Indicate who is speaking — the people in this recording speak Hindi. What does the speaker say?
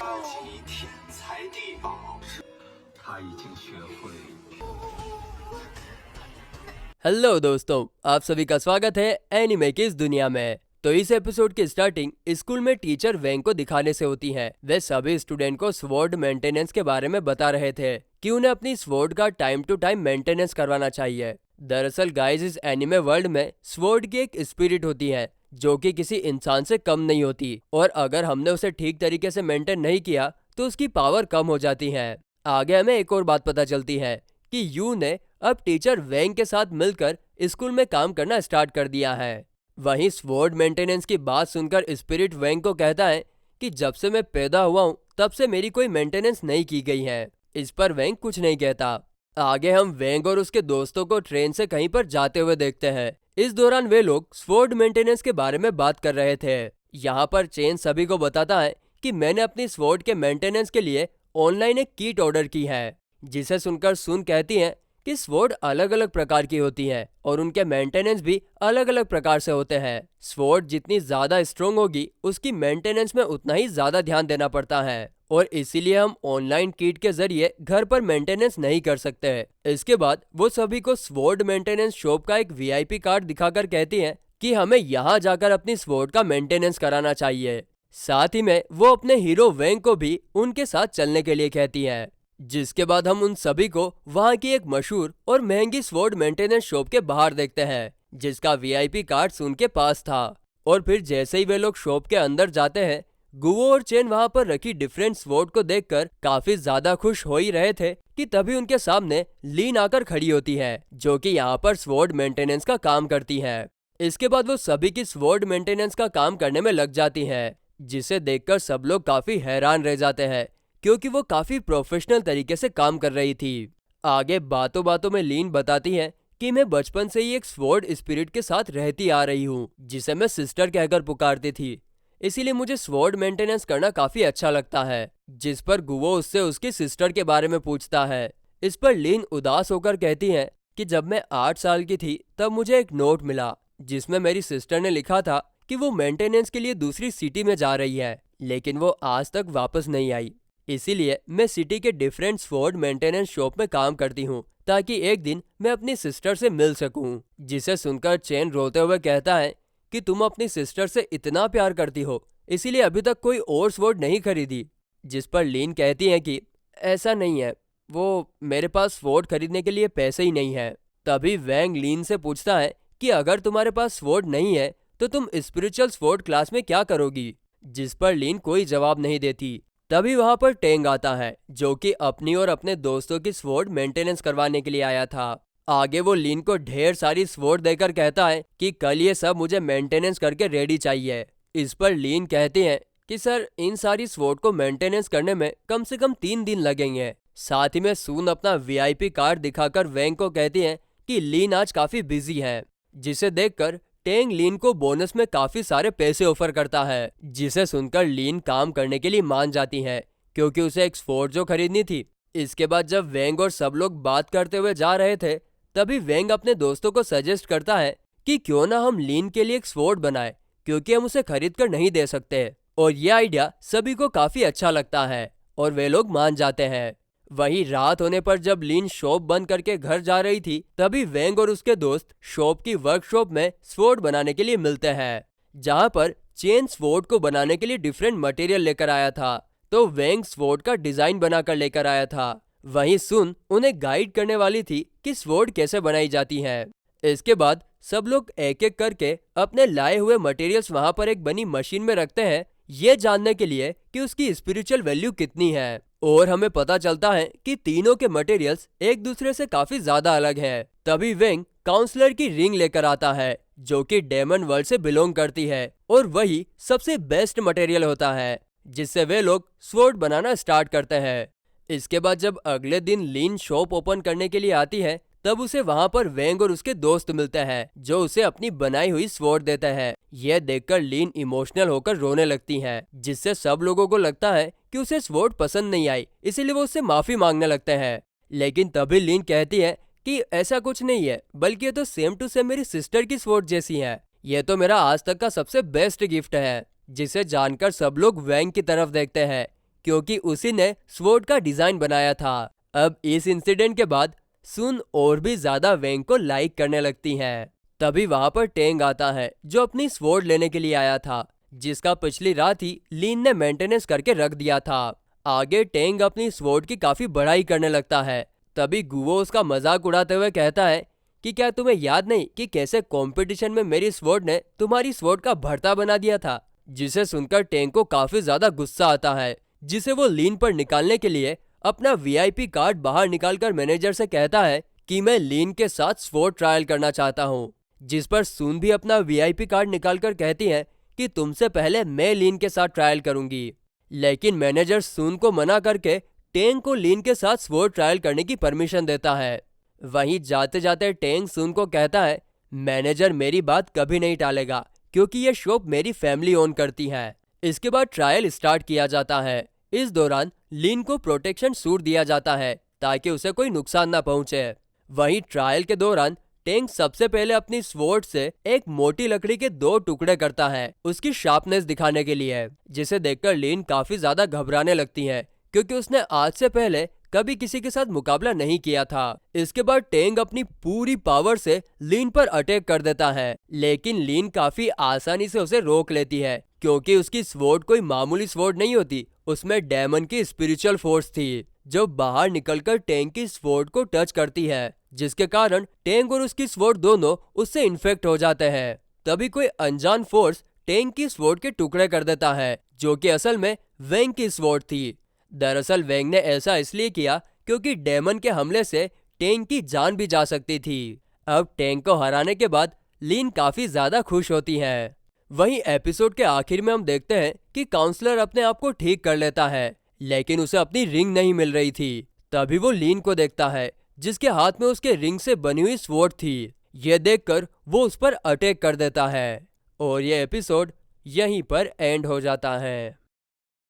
Speaker 1: 集天才地宝，他已经学会。
Speaker 2: हेलो दोस्तों, आप सभी का स्वागत है एनिमे की इस दुनिया में। तो इस एपिसोड की स्टार्टिंग स्कूल में टीचर वेंग को दिखाने से होती है। वे सभी स्टूडेंट को स्वॉर्ड मेंटेनेंस के बारे में बता रहे थे कि उन्हें अपनी स्वॉर्ड का टाइम टू टाइम मेंटेनेंस करवाना चाहिए। दरअसल गाइस, इस एनिमे वर्ल्ड में स्वॉर्ड की एक स्पिरिट होती है जो कि किसी इंसान से कम नहीं होती, और अगर हमने उसे ठीक तरीके से मेंटेन नहीं किया तो उसकी पावर कम हो जाती है। आगे हमें एक और बात पता चलती है कि यू ने अब टीचर वेंग के साथ मिलकर स्कूल में काम करना स्टार्ट कर दिया है। वहीं स्वॉर्ड मेंटेनेंस की बात सुनकर स्पिरिट वेंग को कहता है कि जब से मैं पैदा हुआ हूँ तब से मेरी कोई मेंटेनेंस नहीं की गई है। इस पर वेंग कुछ नहीं कहता। आगे हम वेंग और उसके दोस्तों को ट्रेन से कहीं पर जाते हुए देखते हैं। इस दौरान वे लोग स्वॉर्ड मेंटेनेंस के बारे में बात कर रहे थे। यहाँ पर चेन सभी को बताता है कि मैंने अपनी स्वॉर्ड के मेंटेनेंस के लिए ऑनलाइन एक किट ऑर्डर की है, जिसे सुनकर सुन कहती है कि स्वॉर्ड अलग अलग प्रकार की होती हैं और उनके मेंटेनेंस भी अलग अलग प्रकार से होते हैं। स्वॉर्ड जितनी ज्यादा स्ट्रोंग होगी उसकी मेंटेनेंस में उतना ही ज्यादा ध्यान देना पड़ता है, और इसीलिए हम ऑनलाइन किट के जरिए घर पर मेंटेनेंस नहीं कर सकते। इसके बाद वो सभी को स्वॉर्ड मेंटेनेंस शॉप का एक वीआईपी कार्ड दिखाकर कहती है कि हमें यहाँ जाकर अपनी स्वॉर्ड का मेंटेनेंस कराना चाहिए। साथ ही में वो अपने हीरो वेंग को भी उनके साथ चलने के लिए कहती है। जिसके बाद हम उन सभी को वहां की एक मशहूर और महंगी स्वॉर्ड मेंटेनेंस शॉप के बाहर देखते हैं, जिसका वीआईपी कार्ड उनके पास था। और फिर जैसे ही वे लोग शॉप के अंदर जाते हैं, गुवो और चेन वहां पर रखी डिफरेंट स्वॉर्ड को देखकर काफी ज्यादा खुश हो ही रहे थे कि तभी उनके सामने लीन आकर खड़ी होती है, जो कि यहाँ पर स्वॉर्ड मेंटेनेंस का काम करती है। इसके बाद वो सभी की स्वॉर्ड मेंटेनेंस का काम करने में लग जाती है, जिसे देखकर सब लोग काफी हैरान रह जाते हैं क्योंकि वो काफी प्रोफेशनल तरीके से काम कर रही थी। आगे बातों बातों में लीन बताती है कि मैं बचपन से ही एक स्वॉर्ड स्पिरिट के साथ रहती आ रही हूँ, जिसे मैं सिस्टर कहकर पुकारती थी। इसीलिए मुझे स्वॉर्ड मेंटेनेंस करना काफी अच्छा लगता है। जिस पर गुवो उससे उसकी सिस्टर के बारे में पूछता है। इस पर लीन उदास होकर कहती है कि जब मैं 8 साल की थी तब मुझे एक नोट मिला जिसमें मेरी सिस्टर ने लिखा था कि वो मेंटेनेंस के लिए दूसरी सिटी में जा रही है, लेकिन वो आज तक वापस नहीं आई। इसीलिए मैं सिटी के डिफरेंट स्वॉर्ड मेंटेनेंस शॉप में काम करती हूँ ताकि एक दिन मैं अपनी सिस्टर से मिल सकूं। जिसे सुनकर चेन रोते हुए कहता है कि तुम अपनी सिस्टर से इतना प्यार करती हो, इसीलिए अभी तक कोई और स्वॉर्ड नहीं खरीदी। जिस पर लीन कहती है कि ऐसा नहीं है, वो मेरे पास स्वॉर्ड खरीदने के लिए पैसे ही नहीं है। तभी वैंग लीन से पूछता है कि अगर तुम्हारे पास स्वॉर्ड नहीं है तो तुम स्पिरिचुअल स्वॉर्ड क्लास में क्या करोगी। जिस पर लीन कोई जवाब नहीं देती। तभी वहां पर टेंग आता है, जो कि अपनी और अपने दोस्तों की स्वॉर्ड मेंटेनेंस करवाने के लिए आया था। आगे वो लीन को ढेर सारी स्वॉर्ड देकर कहता है कि कल ये सब मुझे मेंटेनेंस करके रेडी चाहिए। इस पर लीन कहती है कि सर, इन सारी स्वॉर्ड को मेंटेनेंस करने में कम से कम 3 दिन लगेंगे। साथ ही में सून अपना वीआईपी कार्ड दिखाकर वेंग को कहती है कि लीन आज काफी बिजी है, जिसे देखकर टेंग लीन को बोनस में काफी सारे पैसे ऑफर करता है। जिसे सुनकर लीन काम करने के लिए मान जाती है क्योंकि उसे एक स्वॉर्ड जो खरीदनी थी। इसके बाद जब वेंग और सब लोग बात करते हुए जा रहे थे, तभी वेंग अपने दोस्तों को सजेस्ट करता है कि क्यों ना हम लीन के लिए एक स्वॉर्ड बनाए, क्योंकि हम उसे खरीद कर नहीं दे सकते। और ये आइडिया सभी को काफी अच्छा लगता है और वे लोग मान जाते हैं। वहीं रात होने पर जब लीन शॉप बंद करके घर जा रही थी, तभी वेंग और उसके दोस्त शॉप की वर्कशॉप में स्वॉर्ड बनाने के लिए मिलते हैं, जहां पर चेन स्वॉर्ड को बनाने के लिए डिफरेंट मटेरियल लेकर आया था, तो वेंग स्वॉर्ड का डिजाइन बनाकर लेकर आया था। वहीं सुन उन्हें गाइड करने वाली थी कि स्वॉर्ड कैसे बनाई जाती है। इसके बाद सब लोग एक एक करके अपने लाए हुए मटेरियल्स वहां पर एक बनी मशीन में रखते हैं, ये जानने के लिए कि उसकी स्पिरिचुअल वैल्यू कितनी है। और हमें पता चलता है कि तीनों के मटेरियल्स एक दूसरे से काफी ज्यादा अलग हैं। तभी वेंग काउंसलर की रिंग लेकर आता है, जो कि डेमन वर्ल्ड से बिलोंग करती है और वही सबसे बेस्ट मटेरियल होता है, जिससे वे लोग स्वॉर्ड बनाना स्टार्ट करते हैं। इसके बाद जब अगले दिन लीन शॉप ओपन करने के लिए आती है, तब उसे वहां पर वेंग और उसके दोस्त मिलते हैं, जो उसे अपनी बनाई हुई स्वॉर्ड देते हैं। यह देखकर लीन इमोशनल होकर रोने लगती है, जिससे सब लोगों को लगता है कि उसे स्वॉर्ड पसंद नहीं आई, इसीलिए वो उससे माफी मांगने लगते हैं। लेकिन तभी लीन कहती है कि ऐसा कुछ नहीं है, बल्कि ये तो सेम टू सेम मेरी सिस्टर की स्वॉर्ड जैसी है। यह तो मेरा आज तक का सबसे बेस्ट गिफ्ट है। जिसे जानकर सब लोग वेंग की तरफ देखते हैं क्योंकि उसी ने स्वॉर्ड का डिजाइन बनाया था। अब इस इंसिडेंट के बाद सुन और भी ज्यादा वेंग को लाइक करने लगती हैं। तभी वहां पर टेंग आता है जो अपनी स्वॉर्ड लेने के लिए आया था, जिसका पिछली रात ही लीन ने मेंटेनेंस करके रख दिया था। आगे टेंग अपनी स्वॉर्ड की काफी बड़ाई करने लगता है। तभी गुओ उसका मजाक उड़ाते हुए कहता है कि क्या तुम्हें याद नहीं कि कैसे कंपटीशन में मेरी स्वॉर्ड ने तुम्हारी स्वॉर्ड का भरता बना दिया था। जिसे सुनकर टेंग को काफी ज्यादा गुस्सा आता है, जिसे वो लीन पर निकालने के लिए अपना वीआईपी कार्ड बाहर निकालकर मैनेजर से कहता है कि मैं लीन के साथ स्वॉर्ड ट्रायल करना चाहता हूँ। जिस पर सुन भी अपना वीआईपी कार्ड निकालकर कहती है कि तुमसे पहले मैं लीन के साथ ट्रायल करूंगी। लेकिन मैनेजर सुन को मना करके टेंग को लीन के साथ स्वॉर्ड ट्रायल करने की परमिशन देता है। वहीं जाते जाते टेंग सुन को कहता है मैनेजर मेरी बात कभी नहीं टालेगा, क्योंकि ये शॉप मेरी फैमिली ओन करती है। इसके बाद ट्रायल स्टार्ट किया जाता है। इस दौरान लीन को प्रोटेक्शन सूट दिया जाता है ताकि उसे कोई नुकसान ना पहुंचे। वहीं ट्रायल के दौरान टेंग सबसे पहले अपनी स्वॉर्ड से एक मोटी लकड़ी के 2 टुकड़े करता है उसकी शार्पनेस दिखाने के लिए, जिसे देखकर लीन काफी ज्यादा घबराने लगती है क्योंकि उसने आज से पहले कभी किसी के साथ मुकाबला नहीं किया था। इसके बाद टेंग अपनी पूरी पावर से लीन पर अटैक कर देता है, लेकिन लीन काफी आसानी से उसे रोक लेती है क्योंकि उसकी स्वॉर्ड कोई मामूली स्वॉर्ड नहीं होती, उसमें डेमन की स्पिरिचुअल फोर्स थी जो बाहर निकलकर टेंग की स्वॉर्ड को टच करती है, जिसके कारण टेंग और उसकी स्वॉर्ड दोनों उससे इन्फेक्ट हो जाते हैं। तभी कोई अनजान फोर्स टेंग की स्वॉर्ड के टुकड़े कर देता है, जो कि असल में वेंग की स्वॉर्ड थी। दरअसल वेंग ने ऐसा इसलिए किया क्योंकि डेमन के हमले से टेंग की जान भी जा सकती थी। अब टेंग को हराने के बाद लीन काफी ज्यादा खुश होती है। वहीं एपिसोड के आखिर में हम देखते हैं कि काउंसलर अपने आप को ठीक कर लेता है, लेकिन उसे अपनी रिंग नहीं मिल रही थी। तभी वो लीन को देखता है जिसके हाथ में उसके रिंग से बनी हुई स्वॉर्ड थी। यह देखकर वो उस पर अटैक कर देता है और ये एपिसोड यहीं पर एंड हो जाता है।